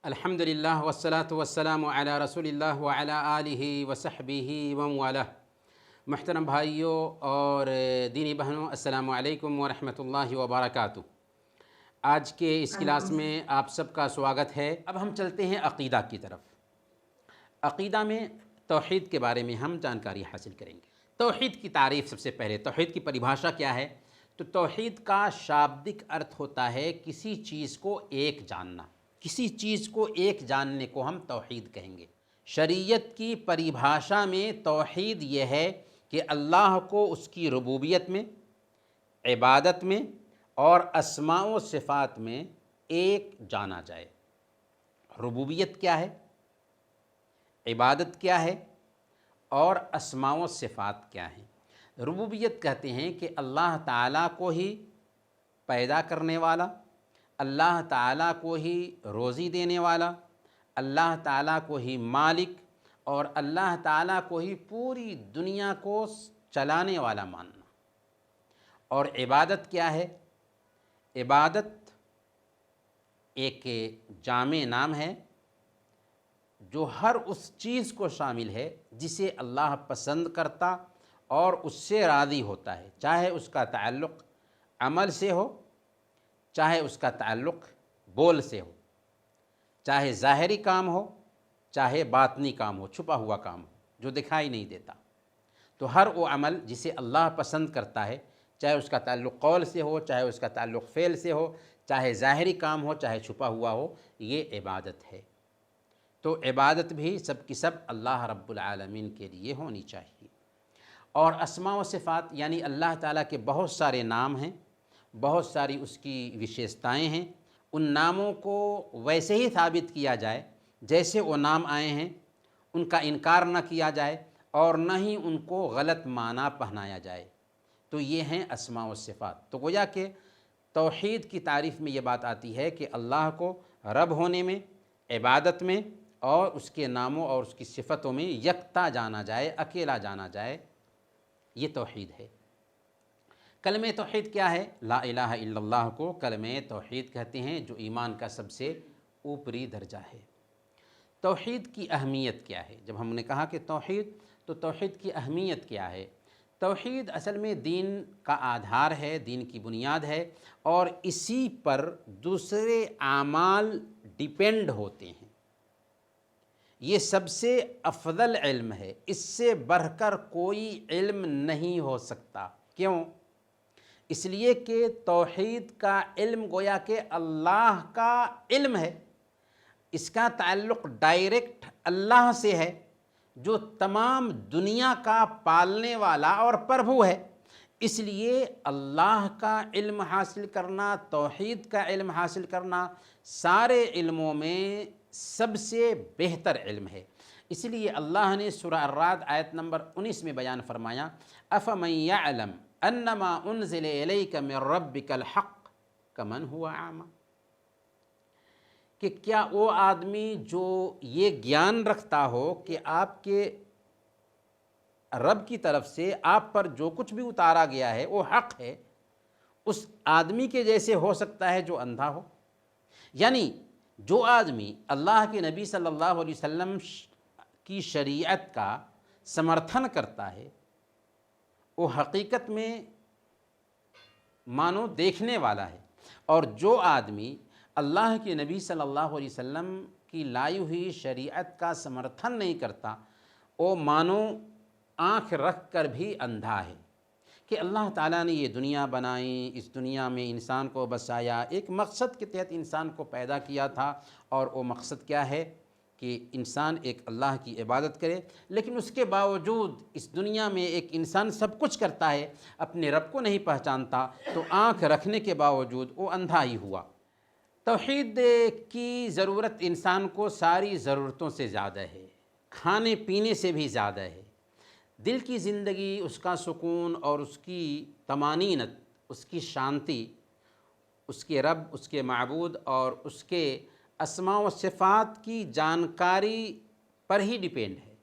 الحمدللہ والصلاة والسلام علی رسول اللہ وعلی آلہ وصحبہ ومن والہ۔ محترم بھائیوں اور دینی بہنوں، السلام علیکم ورحمۃ اللہ وبرکاتہ۔ آج کے اس کلاس میں آپ سب کا سواگت ہے۔ اب ہم چلتے ہیں عقیدہ کی طرف۔ عقیدہ میں توحید کے بارے میں ہم جانکاری حاصل کریں گے۔ توحید کی تعریف، سب سے پہلے توحید کی پریبھاشا کیا ہے؟ تو توحید کا شابدک ارتھ ہوتا ہے کسی چیز کو ایک جاننا۔ کسی چیز کو ایک جاننے کو ہم توحید کہیں گے۔ شریعت کی پریبھاشا میں توحید یہ ہے کہ اللہ کو اس کی ربوبیت میں، عبادت میں اور اسماء و صفات میں ایک جانا جائے۔ ربوبیت کیا ہے، عبادت کیا ہے اور اسماء و صفات کیا ہیں؟ ربوبیت کہتے ہیں کہ اللہ تعالیٰ کو ہی پیدا کرنے والا، اللہ تعالیٰ کو ہی روزی دینے والا، اللہ تعالیٰ کو ہی مالک اور اللہ تعالیٰ کو ہی پوری دنیا کو چلانے والا ماننا۔ اور عبادت کیا ہے؟ عبادت ایک جامع نام ہے جو ہر اس چیز کو شامل ہے جسے اللہ پسند کرتا اور اس سے راضی ہوتا ہے، چاہے اس کا تعلق عمل سے ہو، چاہے اس کا تعلق بول سے ہو، چاہے ظاہری کام ہو، چاہے باطنی کام ہو، چھپا ہوا کام ہو جو دکھائی نہیں دیتا۔ تو ہر وہ عمل جسے اللہ پسند کرتا ہے، چاہے اس کا تعلق قول سے ہو، چاہے اس کا تعلق فعل سے ہو، چاہے ظاہری کام ہو، چاہے چھپا ہوا ہو، یہ عبادت ہے۔ تو عبادت بھی سب کی سب اللہ رب العالمین کے لیے ہونی چاہیے۔ اور اسماء و صفات یعنی اللہ تعالیٰ کے بہت سارے نام ہیں، بہت ساری اس کی وشیشتائیں ہیں۔ ان ناموں کو ویسے ہی ثابت کیا جائے جیسے وہ نام آئے ہیں، ان کا انکار نہ کیا جائے اور نہ ہی ان کو غلط معنی پہنایا جائے۔ تو یہ ہیں اسماء و صفات۔ تو گویا کہ توحید کی تعریف میں یہ بات آتی ہے کہ اللہ کو رب ہونے میں، عبادت میں اور اس کے ناموں اور اس کی صفتوں میں یکتا جانا جائے، اکیلا جانا جائے، یہ توحید ہے۔ کلمہ توحید کیا ہے؟ لا الہ الا اللہ کو کلمہ توحید کہتے ہیں، جو ایمان کا سب سے اوپری درجہ ہے۔ توحید کی اہمیت کیا ہے؟ جب ہم نے کہا کہ توحید، تو توحید کی اہمیت کیا ہے؟ توحید اصل میں دین کا آدھار ہے، دین کی بنیاد ہے، اور اسی پر دوسرے اعمال ڈیپینڈ ہوتے ہیں۔ یہ سب سے افضل علم ہے، اس سے بڑھ کر کوئی علم نہیں ہو سکتا۔ کیوں؟ اس لیے کہ توحید کا علم گویا کہ اللہ کا علم ہے، اس کا تعلق ڈائریکٹ اللہ سے ہے جو تمام دنیا کا پالنے والا اور پربھو ہے۔ اس لیے اللہ کا علم حاصل کرنا، توحید کا علم حاصل کرنا سارے علموں میں سب سے بہتر علم ہے۔ اس لیے اللہ نے سورہ الرعد آیت نمبر 19 میں بیان فرمایا، أَفَمَنْ يَعْلَمْ أَنَّمَا أُنزِلَ إِلَيْكَ مِنْ رَبِّكَ الْحَقُّ كَمَنْ هُوَ أَعْمَى، کہ کیا وہ آدمی جو یہ گیان رکھتا ہو کہ آپ کے رب کی طرف سے آپ پر جو کچھ بھی اتارا گیا ہے وہ حق ہے، اس آدمی کے جیسے ہو سکتا ہے جو اندھا ہو؟ یعنی جو آدمی اللہ کے نبی صلی اللہ علیہ وسلم کی شریعت کا سمرتھن کرتا ہے، وہ حقیقت میں مانو دیکھنے والا ہے، اور جو آدمی اللہ کے نبی صلی اللہ علیہ وسلم کی لائی ہوئی شریعت کا سمرتھن نہیں کرتا، وہ مانو آنکھ رکھ کر بھی اندھا ہے۔ کہ اللہ تعالیٰ نے یہ دنیا بنائی، اس دنیا میں انسان کو بسایا، ایک مقصد کے تحت انسان کو پیدا کیا تھا، اور وہ مقصد کیا ہے کہ انسان ایک اللہ کی عبادت کرے۔ لیکن اس کے باوجود اس دنیا میں ایک انسان سب کچھ کرتا ہے، اپنے رب کو نہیں پہچانتا، تو آنکھ رکھنے کے باوجود وہ اندھا ہی ہوا۔ توحید کی ضرورت انسان کو ساری ضرورتوں سے زیادہ ہے، کھانے پینے سے بھی زیادہ ہے۔ دل کی زندگی، اس کا سکون اور اس کی طمانینت، اس کی شانتی، اس کے رب، اس کے معبود اور اس کے اسماء و صفات کی جانکاری پر ہی ڈیپینڈ ہے۔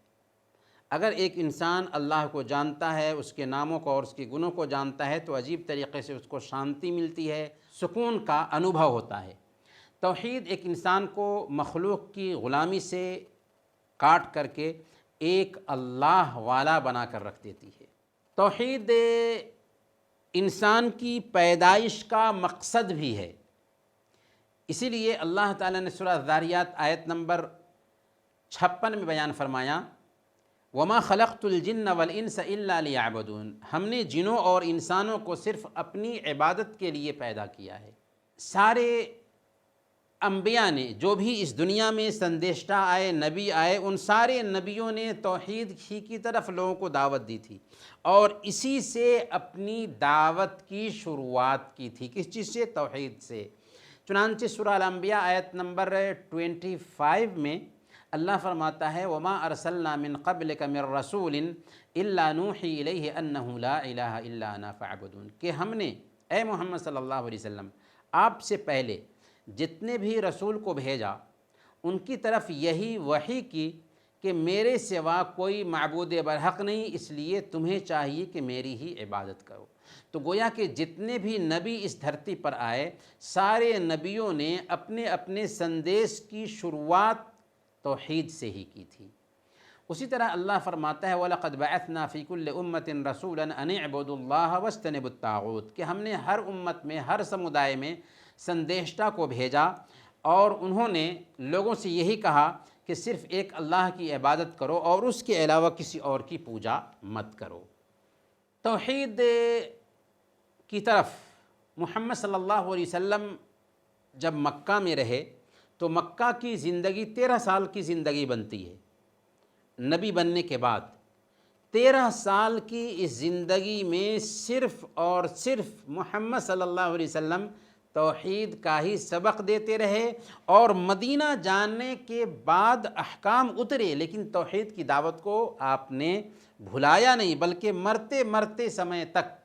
اگر ایک انسان اللہ کو جانتا ہے، اس کے ناموں کو اور اس کے گنوں کو جانتا ہے، تو عجیب طریقے سے اس کو شانتی ملتی ہے، سکون کا انوبھو ہوتا ہے۔ توحید ایک انسان کو مخلوق کی غلامی سے کاٹ کر کے ایک اللہ والا بنا کر رکھ دیتی ہے۔ توحید انسان کی پیدائش کا مقصد بھی ہے، اسی لیے اللہ تعالیٰ نے سورہ الذاریات آیت نمبر 56 میں بیان فرمایا، وَمَا خَلَقْتُ الْجِنَّ وَالْإِنسَ إِلَّا لِيَعْبُدُونَ، ہم نے جنوں اور انسانوں کو صرف اپنی عبادت کے لیے پیدا کیا ہے۔ سارے انبیاء نے جو بھی اس دنیا میں سندیشتہ آئے، نبی آئے، ان سارے نبیوں نے توحید ہی کی طرف لوگوں کو دعوت دی تھی، اور اسی سے اپنی دعوت کی شروعات کی تھی۔ کس چیز سے؟ توحید سے۔ چنانچہ سورہ الانبیاء آیت نمبر 25 میں اللہ فرماتا ہے، وَمَا أَرْسَلْنَا مِن قَبْلِكَ مِن رَّسُولٍ إِلَّا نُوحِي إِلَيْهِ أَنَّهُ لَا إِلَٰهَ إِلَّا أَنَا فَاعْبُدُونِ، کہ ہم نے اے محمد صلی اللہ علیہ وسلم آپ سے پہلے جتنے بھی رسول کو بھیجا ان کی طرف یہی وحی کی کہ میرے سوا کوئی معبود برحق نہیں، اس لیے تمہیں چاہیے کہ میری ہی عبادت کرو۔ تو گویا کہ جتنے بھی نبی اس دھرتی پر آئے، سارے نبیوں نے اپنے اپنے سندیش کی شروعات توحید سے ہی کی تھی۔ اسی طرح اللہ فرماتا ہے، وَلَقَدْ بَعَثْنَا فِي كُلِّ أُمَّةٍ رَسُولًا أَنِ اعْبُدُوا اللَّهَ وَاجْتَنِبُوا الطَّاغُوتَ، کہ ہم نے ہر امت میں، ہر سمدائے میں سندیشتہ کو بھیجا اور انہوں نے لوگوں سے یہی کہا کہ صرف ایک اللہ کی عبادت کرو اور اس کے علاوہ کسی اور کی پوجا مت کرو۔ توحید کی طرف محمد صلی اللہ علیہ وسلم جب مکہ میں رہے تو مکہ کی زندگی 13 سال کی زندگی بنتی ہے۔ نبی بننے کے بعد 13 سال کی اس زندگی میں صرف اور صرف محمد صلی اللہ علیہ وسلم توحید کا ہی سبق دیتے رہے، اور مدینہ جانے کے بعد احکام اترے لیکن توحید کی دعوت کو آپ نے بھلایا نہیں، بلکہ مرتے مرتے سمے تک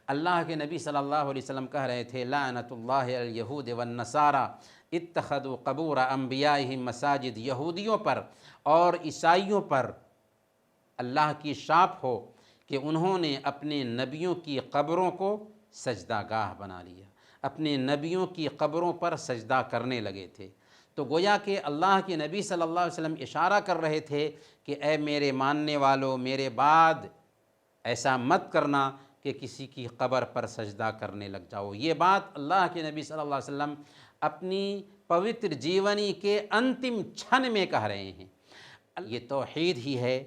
اللہ کے نبی صلی اللہ علیہ وسلم کہہ رہے تھے، لعنت اللہ علی الیہود والنصارى اتخذوا قبور انبیائہم مساجد، یہودیوں پر اور عیسائیوں پر اللہ کی شاپ ہو کہ انہوں نے اپنے نبیوں کی قبروں کو سجدہ گاہ بنا لیا، اپنے نبیوں کی قبروں پر سجدہ کرنے لگے تھے۔ تو گویا کہ اللہ کے نبی صلی اللہ علیہ وسلم اشارہ کر رہے تھے کہ اے میرے ماننے والوں، میرے بعد ایسا مت کرنا کہ کسی کی قبر پر سجدہ کرنے لگ جاؤ۔ یہ بات اللہ کے نبی صلی اللہ علیہ وسلم اپنی پوتر جیونی کے انتم چھن میں کہہ رہے ہیں۔ یہ توحید ہی ہے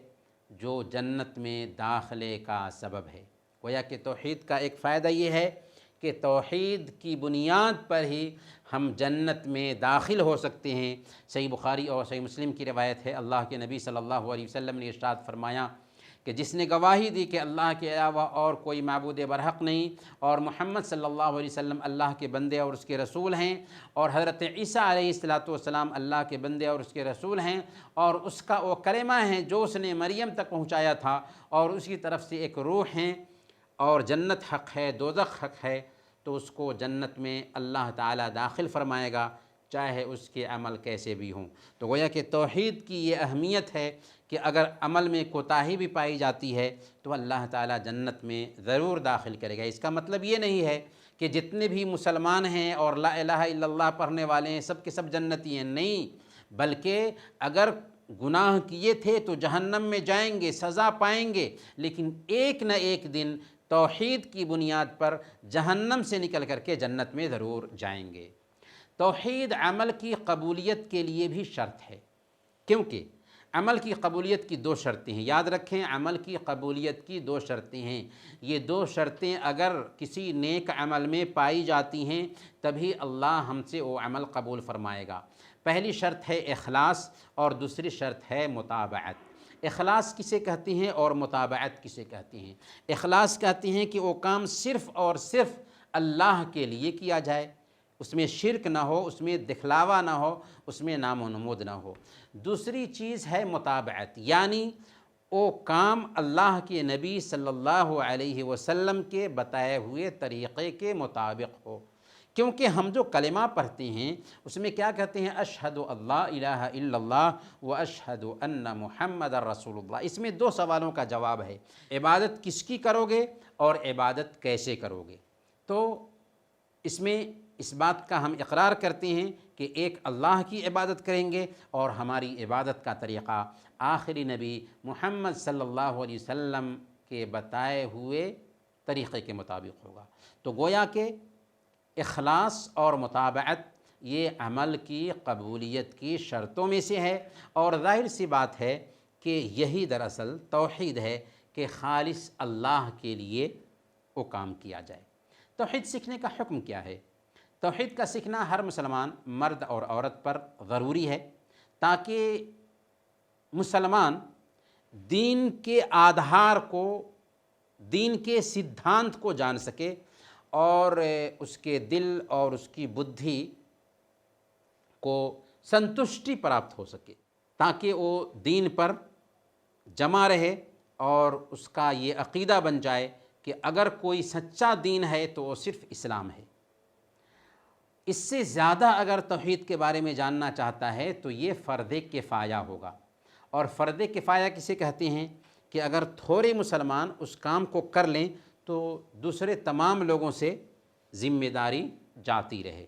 جو جنت میں داخلے کا سبب ہے۔ گویا کہ توحید کا ایک فائدہ یہ ہے کہ توحید کی بنیاد پر ہی ہم جنت میں داخل ہو سکتے ہیں۔ صحیح بخاری اور صحیح مسلم کی روایت ہے، اللہ کے نبی صلی اللہ علیہ وسلم نے ارشاد فرمایا کہ جس نے گواہی دی کہ اللہ کے علاوہ اور کوئی معبود برحق نہیں اور محمد صلی اللہ علیہ وسلم اللہ کے بندے اور اس کے رسول ہیں، اور حضرت عیسیٰ علیہ السلام اللہ کے بندے اور اس کے رسول ہیں، اور اس کا وہ کلمہ ہے جو اس نے مریم تک پہنچایا تھا، اور اس کی طرف سے ایک روح ہیں، اور جنت حق ہے، دوزخ حق ہے، تو اس کو جنت میں اللہ تعالیٰ داخل فرمائے گا، چاہے اس کے عمل کیسے بھی ہوں۔ تو گویا کہ توحید کی یہ اہمیت ہے کہ اگر عمل میں کوتاہی بھی پائی جاتی ہے تو اللہ تعالیٰ جنت میں ضرور داخل کرے گا۔ اس کا مطلب یہ نہیں ہے کہ جتنے بھی مسلمان ہیں اور لا الہ الا اللہ پڑھنے والے ہیں سب کے سب جنتی ہیں، نہیں، بلکہ اگر گناہ کیے تھے تو جہنم میں جائیں گے، سزا پائیں گے، لیکن ایک نہ ایک دن توحید کی بنیاد پر جہنم سے نکل کر کے جنت میں ضرور جائیں گے۔ توحید عمل کی قبولیت کے لیے بھی شرط ہے، کیونکہ عمل کی قبولیت کی 2 شرطیں ہیں۔ یاد رکھیں، عمل کی قبولیت کی 2 شرطیں ہیں۔ یہ 2 شرطیں اگر کسی نیک عمل میں پائی جاتی ہیں تبھی اللہ ہم سے وہ عمل قبول فرمائے گا۔ پہلی شرط ہے اخلاص، اور دوسری شرط ہے متابعت۔ اخلاص کسے کہتے ہیں اور متابعت کسے کہتے ہیں؟ اخلاص کہتے ہیں کہ وہ کام صرف اور صرف اللہ کے لیے کیا جائے، اس میں شرک نہ ہو، اس میں دکھلاوا نہ ہو، اس میں نام و نمود نہ ہو۔ دوسری چیز ہے متابعت، یعنی وہ کام اللہ کے نبی صلی اللہ علیہ وسلم کے بتائے ہوئے طریقے کے مطابق ہو۔ کیونکہ ہم جو کلمہ پڑھتے ہیں اس میں کیا کہتے ہیں؟ اشہد اللہ الہ الا اللہ و اشہد ان محمد رسول اللہ۔ اس میں 2 سوالوں کا جواب ہے، عبادت کس کی کرو گے اور عبادت کیسے کرو گے۔ تو اس میں اس بات کا ہم اقرار کرتے ہیں کہ ایک اللہ کی عبادت کریں گے اور ہماری عبادت کا طریقہ آخری نبی محمد صلی اللہ علیہ وسلم کے بتائے ہوئے طریقے کے مطابق ہوگا۔ تو گویا کہ اخلاص اور مطابعت یہ عمل کی قبولیت کی شرطوں میں سے ہے، اور ظاہر سی بات ہے کہ یہی دراصل توحید ہے کہ خالص اللہ کے لیے وہ کام کیا جائے۔ توحید سیکھنے کا حکم کیا ہے؟ توحید کا سیکھنا ہر مسلمان مرد اور عورت پر ضروری ہے، تاکہ مسلمان دین کے آدھار کو، دین کے سدھانت کو جان سکے اور اس کے دل اور اس کی بدھی کو سنتشٹی پراپت ہو سکے، تاکہ وہ دین پر جمع رہے اور اس کا یہ عقیدہ بن جائے کہ اگر کوئی سچا دین ہے تو وہ صرف اسلام ہے۔ اس سے زیادہ اگر توحید کے بارے میں جاننا چاہتا ہے تو یہ فرض کفایہ ہوگا، اور فرض کفایہ کسے کہتے ہیں کہ اگر تھوڑے مسلمان اس کام کو کر لیں تو دوسرے تمام لوگوں سے ذمہ داری جاتی رہے۔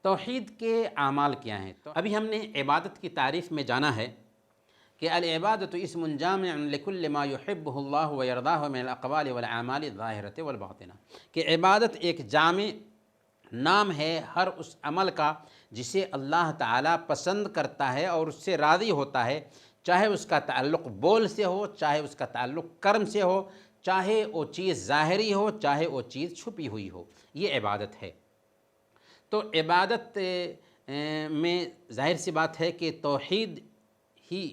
توحید کے اعمال کیا ہیں؟ تو ابھی ہم نے عبادت کی تعریف میں جانا ہے کہ العبادۃ اسم جامع لکل ما یحبہ اللہ ویرضاہ من الاقوال والاعمال الظاہرۃ والباطنہ، کہ عبادت ایک جامع نام ہے ہر اس عمل کا جسے اللہ تعالیٰ پسند کرتا ہے اور اس سے راضی ہوتا ہے، چاہے اس کا تعلق بول سے ہو، چاہے اس کا تعلق کرم سے ہو، چاہے وہ چیز ظاہری ہو، چاہے وہ چیز چھپی ہوئی ہو، یہ عبادت ہے۔ تو عبادت میں ظاہر سی بات ہے کہ توحید ہی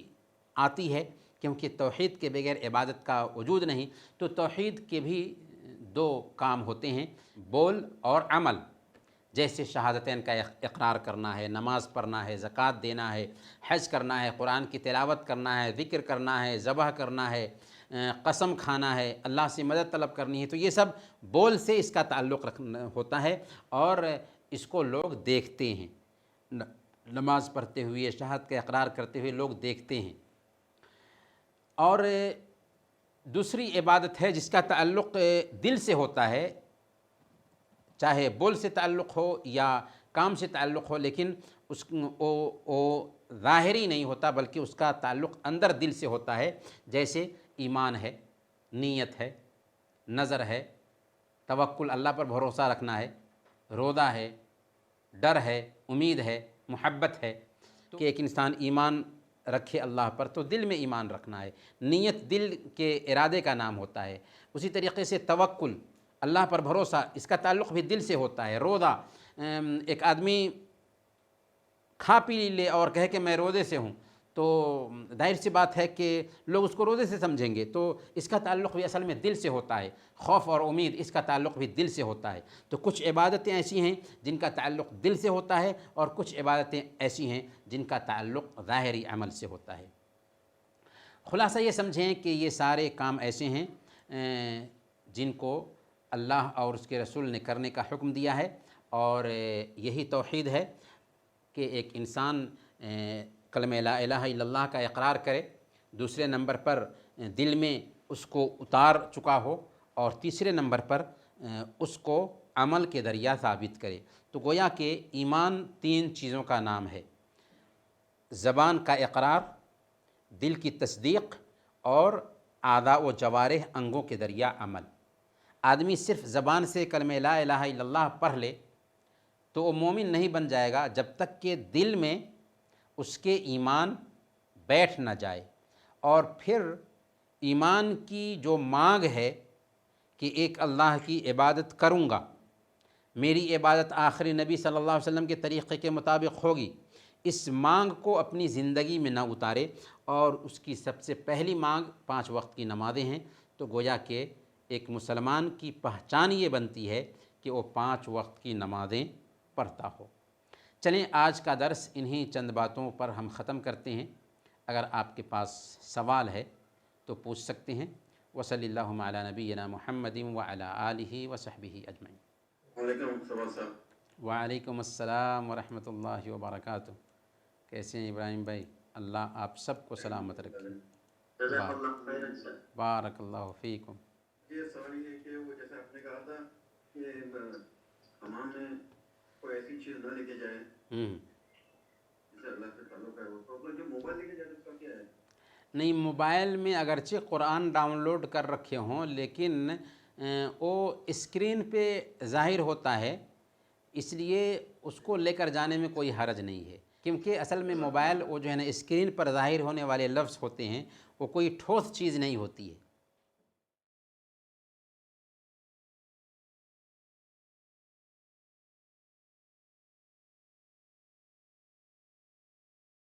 آتی ہے، کیونکہ توحید کے بغیر عبادت کا وجود نہیں۔ تو توحید کے بھی دو کام ہوتے ہیں، بول اور عمل، جیسے شہادتین کا اقرار کرنا ہے، نماز پڑھنا ہے، زکوٰۃ دینا ہے، حج کرنا ہے، قرآن کی تلاوت کرنا ہے، ذکر کرنا ہے، ذبح کرنا ہے، قسم کھانا ہے، اللہ سے مدد طلب کرنی ہے، تو یہ سب بول سے اس کا تعلق ہوتا ہے اور اس کو لوگ دیکھتے ہیں، نماز پڑھتے ہوئے، شہادت کا اقرار کرتے ہوئے لوگ دیکھتے ہیں۔ اور دوسری عبادت ہے جس کا تعلق دل سے ہوتا ہے، چاہے بول سے تعلق ہو یا کام سے تعلق ہو، لیکن وہ ظاہری نہیں ہوتا بلکہ اس کا تعلق اندر دل سے ہوتا ہے، جیسے ایمان ہے، نیت ہے، نظر ہے، توکل اللہ پر بھروسہ رکھنا ہے، روزہ ہے، ڈر ہے، امید ہے، محبت ہے، کہ ایک انسان ایمان رکھے اللہ پر تو دل میں ایمان رکھنا ہے، نیت دل کے ارادے کا نام ہوتا ہے۔ اسی طریقے سے توکل اللہ پر بھروسہ، اس کا تعلق بھی دل سے ہوتا ہے۔ روزہ، ایک آدمی کھا پی لے اور کہے کہ میں روزے سے ہوں تو ظاہر سی بات ہے کہ لوگ اس کو روزے سے سمجھیں گے، تو اس کا تعلق بھی اصل میں دل سے ہوتا ہے۔ خوف اور امید، اس کا تعلق بھی دل سے ہوتا ہے۔ تو کچھ عبادتیں ایسی ہیں جن کا تعلق دل سے ہوتا ہے اور کچھ عبادتیں ایسی ہیں جن کا تعلق ظاہری عمل سے ہوتا ہے۔ خلاصہ یہ سمجھیں کہ یہ سارے کام ایسے ہیں جن کو اللہ اور اس کے رسول نے کرنے کا حکم دیا ہے، اور یہی توحید ہے کہ ایک انسان کلمہ لا الہ الا اللہ کا اقرار کرے، دوسرے نمبر پر دل میں اس کو اتار چکا ہو، اور تیسرے نمبر پر اس کو عمل کے ذریعہ ثابت کرے۔ تو گویا کہ ایمان تین چیزوں کا نام ہے: زبان کا اقرار، دل کی تصدیق، اور اعضاء و جوارح انگوں کے ذریعہ عمل۔ آدمی صرف زبان سے کلمہ لا الہ الا اللہ پڑھ لے تو وہ مومن نہیں بن جائے گا جب تک کہ دل میں اس کے ایمان بیٹھ نہ جائے، اور پھر ایمان کی جو مانگ ہے کہ ایک اللہ کی عبادت کروں گا، میری عبادت آخری نبی صلی اللہ علیہ وسلم کے طریقے کے مطابق ہوگی، اس مانگ کو اپنی زندگی میں نہ اتارے، اور اس کی سب سے پہلی مانگ 5 وقت کی نمازیں ہیں۔ تو گویا کہ ایک مسلمان کی پہچان یہ بنتی ہے کہ وہ 5 وقت کی نمازیں پڑھتا ہو۔ چلیں آج کا درس انہی چند باتوں پر ہم ختم کرتے ہیں۔ اگر آپ کے پاس سوال ہے تو پوچھ سکتے ہیں۔ وصلی اللہ علی نبینا محمد وعلی آلہ وصحبہ اجمعین۔ وعلیکم السلام ورحمۃ اللہ وبرکاتہ۔ کیسے ہیں ابراہیم بھائی؟ اللہ آپ سب کو سلامت رکھے۔ بارک اللہ فیکم۔ یہ سوال یہ ہے کہ وہ جیسے آپ نے کہا تھا کہ حمام میں کوئی ایسی چیز نہ لے کے جائیں جسے اللہ سے تعلق ہے. وہ تو جو موبائل لے کے جاتے اس کا کیا ہے؟ نہیں، موبائل میں اگرچہ قرآن ڈاؤن لوڈ کر رکھے ہوں لیکن وہ اسکرین پہ ظاہر ہوتا ہے، اس لیے اس کو لے کر جانے میں کوئی حرج نہیں ہے، کیونکہ اصل میں موبائل وہ جو ہے نا اسکرین پر ظاہر ہونے والے لفظ ہوتے ہیں، وہ کوئی ٹھوس چیز نہیں ہوتی ہے.